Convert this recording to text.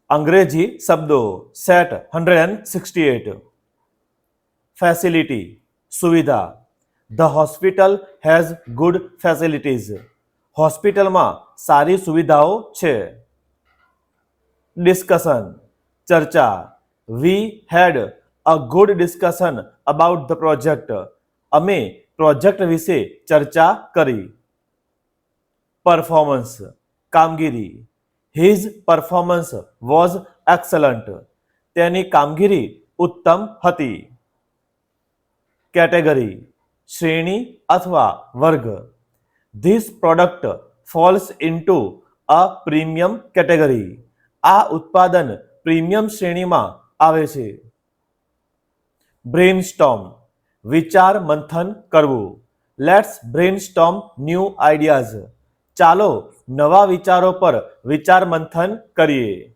અંગ્રેજી શબ્દો set 168. Facility સુવિધા. The hospital has good facilities. હોસ્પિટલમાં સારી સુવિધાઓ છે. ડિસ્કશન ચર્ચા. We had a good discussion about the project. અમે પ્રોજેક્ટ વિશે ચર્ચા કરી. પરફોર્મન્સ કામગીરી. His performance was excellent. તેની કામગીરી ઉત્તમ હતી. કેટેગરી શ્રેણી અથવા વર્ગ. This product falls into a premium category. આ ઉત્પાદન પ્રીમિયમ શ્રેણીમાં આવે છે. બ્રેઇનસ્ટોર્મ વિચાર મંથન કરવું. Let's brainstorm new ideas. ચાલો નવા વિચારો પર વિચાર મંથન કરીએ.